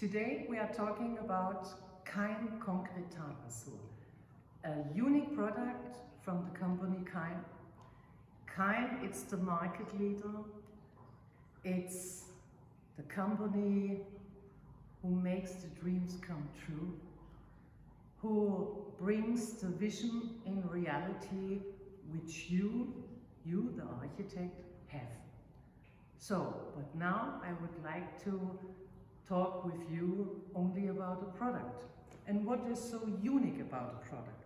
Today we are talking about KEIM Concretal Lasur, a unique product from the company KEIM. KEIM, it's the market leader. It's the company who makes the dreams come true, who brings the vision in reality which you, the architect, have. But now I would like to talk with you only about the product. And what is so unique about the product?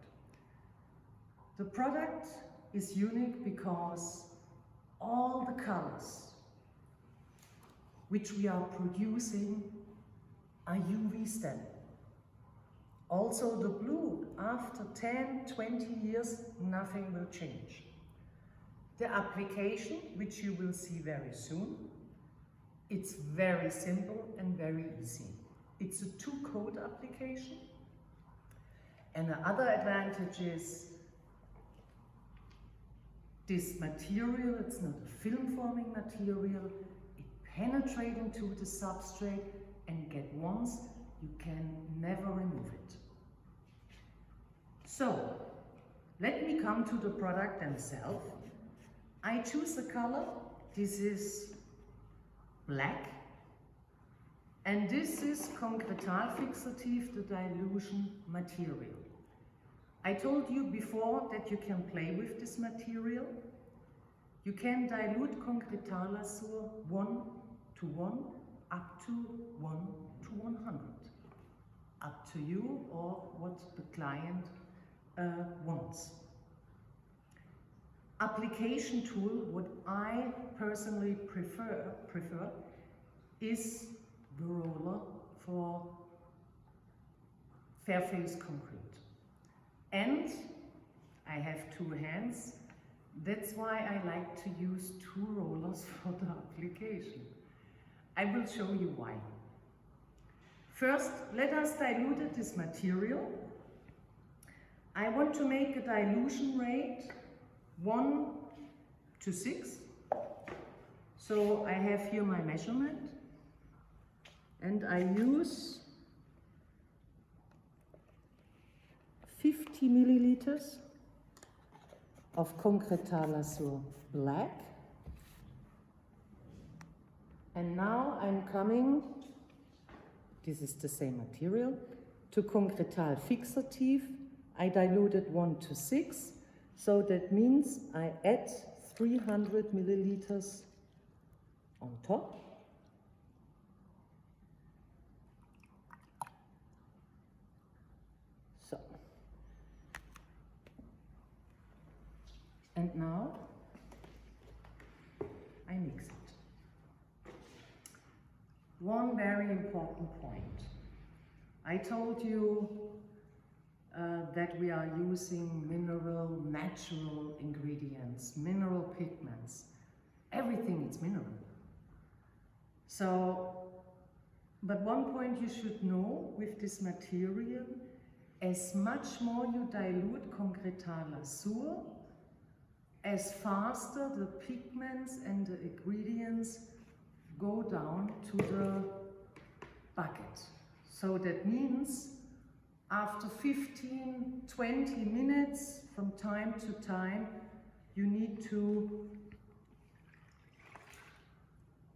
The product is unique because all the colors which we are producing are UV stem. Also the blue, after 10, 20 years, nothing will change. The application, which you will see very soon, it's very simple and very easy. It's a two-coat application. And the other advantage is this material, it's not a film-forming material, it penetrates into the substrate and get once, you can never remove it. So, let me come to the product themselves. I choose a color, this is black, and this is Concretal Fixative, the dilution material. I told you before that you can play with this material. You can dilute Concretal Lasur 1:1 up to 1:100. Up to you or what the client wants. Application tool, what I personally prefer is the roller for fair face concrete. And I have two hands, that's why I like to use two rollers for the application. I will show you why. First, let us dilute this material. I want to make a dilution rate 1:6. So I have here my measurement and I use 50 milliliters of Concretal Lasur black. And now I'm coming, this is the same material, to Concretal Fixative. I diluted 1:6, so that means I add 300 milliliters on top. So, and now I mix it. One very important point. I told you that we are using mineral, natural ingredients, mineral pigments. Everything is mineral. But one point you should know with this material, as much more you dilute Concretal Lasur, as faster the pigments and the ingredients go down to the bucket. So that means after 15, 20 minutes from time to time, you need to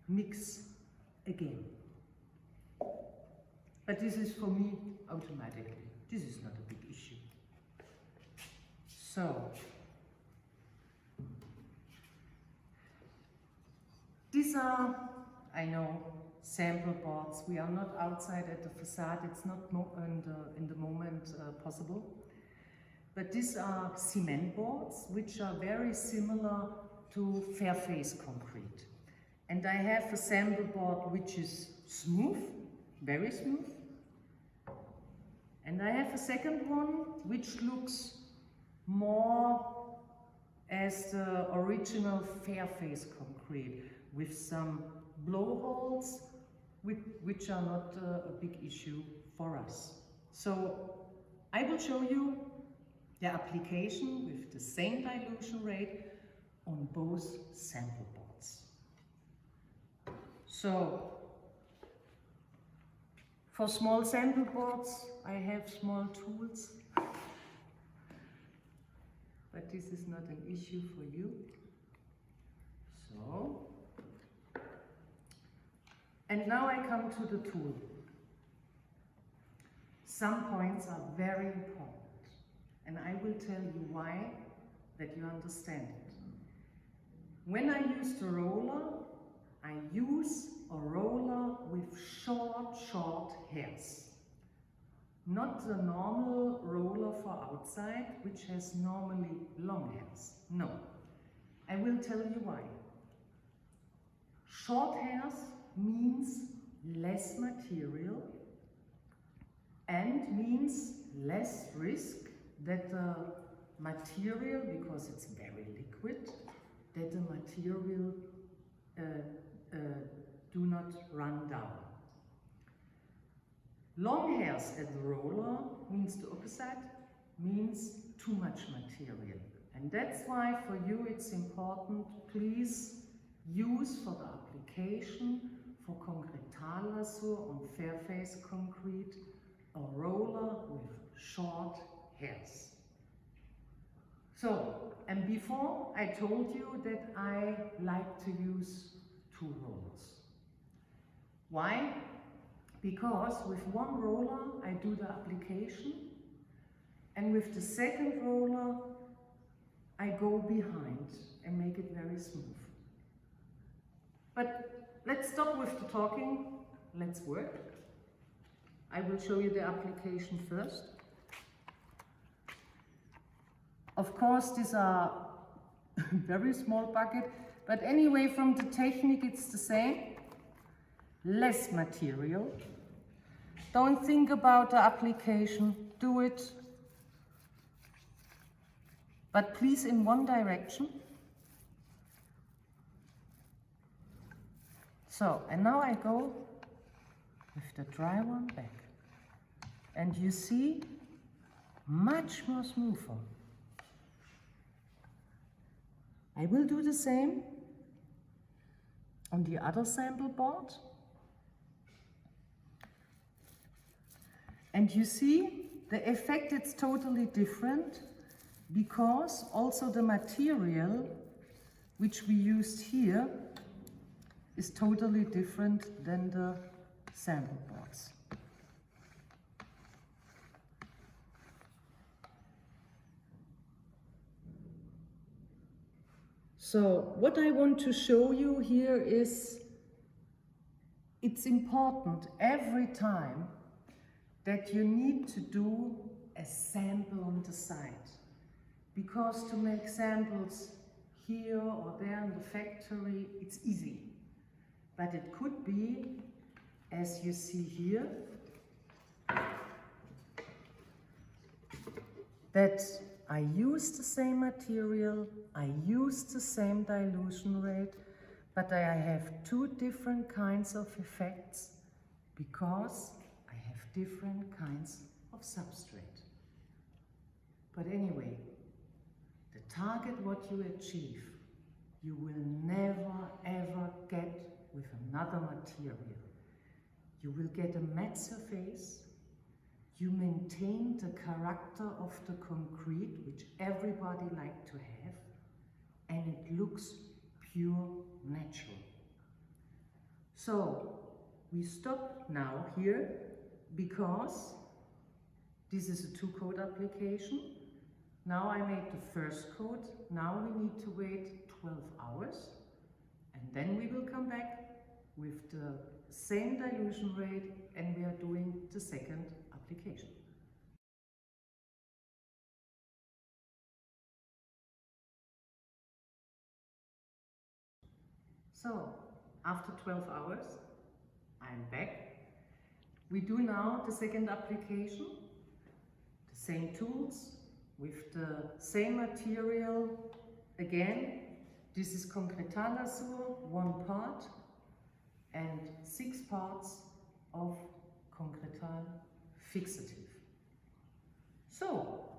mix again. But this is for me automatically. This is not a big issue. So, these are, I know, sample boards. We are not outside at the facade, it's not in the moment possible. But these are cement boards, which are very similar to fair face concrete. And I have a sample board which is smooth, very smooth. And I have a second one which looks more as the original fair face concrete, with some blowholes which are not a big issue for us. So I will show you the application with the same dilution rate on both sample boards. So For small sample boards, I have small tools, but this is not an issue for you. So, and now I come to the tool. Some points are very important, and I will tell you why, that you understand it. When I use the roller, I use a roller with short hairs. Not the normal roller for outside, which has normally long hairs. No. I will tell you why. Short hairs means less material and means less risk that the material, because it's very liquid, that the material do not run down. Long hairs at the roller means the opposite, means too much material. And that's why for you it's important, please use for the application for Concretal Lasur on fair-face concrete a roller with short hairs. So, and before I told you that I like to use two rollers. Why? Because with one roller I do the application, and with the second roller I go behind and make it very smooth. But let's stop with the talking, let's work. I will show you the application first. Of course, these are very small bucket, but anyway, from the technique it's the same. Less material. Don't think about the application, do it. But please in one direction. So, and now I go with the dry one back. And you see, much more smoother. I will do the same on the other sample board. And you see, the effect is totally different because also the material which we used here is totally different than the sample boards. So what I want to show you here is it's important every time that you need to do a sample on the side, because to make samples here or there in the factory, it's easy. But it could be, as you see here, that I use the same material, I use the same dilution rate, but I have two different kinds of effects because I have different kinds of substrate. But anyway, the target what you achieve, you will never ever get with another material. You will get a matte surface, you maintain the character of the concrete, which everybody like to have, and it looks pure natural. So we stop now here because this is a 2-coat application. Now I made the first coat, now we need to wait 12 hours and then we will come back with the same dilution rate and we are doing the second application. So, after 12 hours, I'm back. We do now the second application, the same tools, with the same material. Again, this is Concretal Lasur, 1 part, and 6 parts of Concretal fixative. So,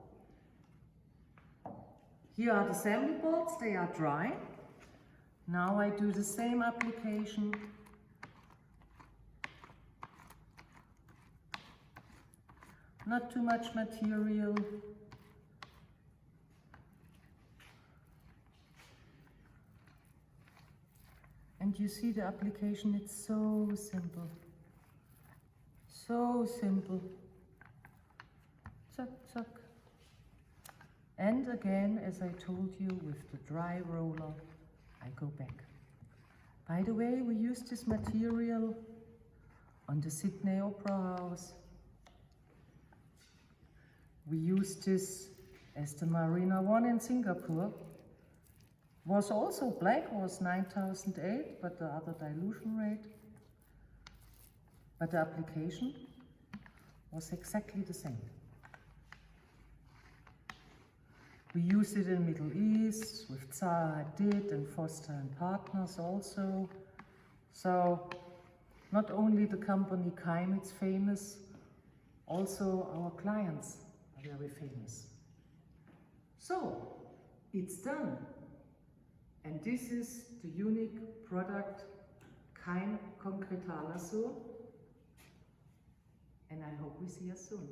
here are the sample boards, they are dry. Now I do the same application not too much material. And you see the application, it's so simple. So simple. Zuck, zuck. And again, as I told you, with the dry roller, I go back. By the way, we use this material on the Sydney Opera House. We use this as the Marina 1 in Singapore. Was also black, was 9008, but the other dilution rate. But the application was exactly the same. We use it in Middle East with Zaha Hadid and Foster and Partners also. So not only the company KEIM is famous, also our clients are very famous. So it's done. And this is the unique product KEIM Concretal Lasur. And I hope we see us soon.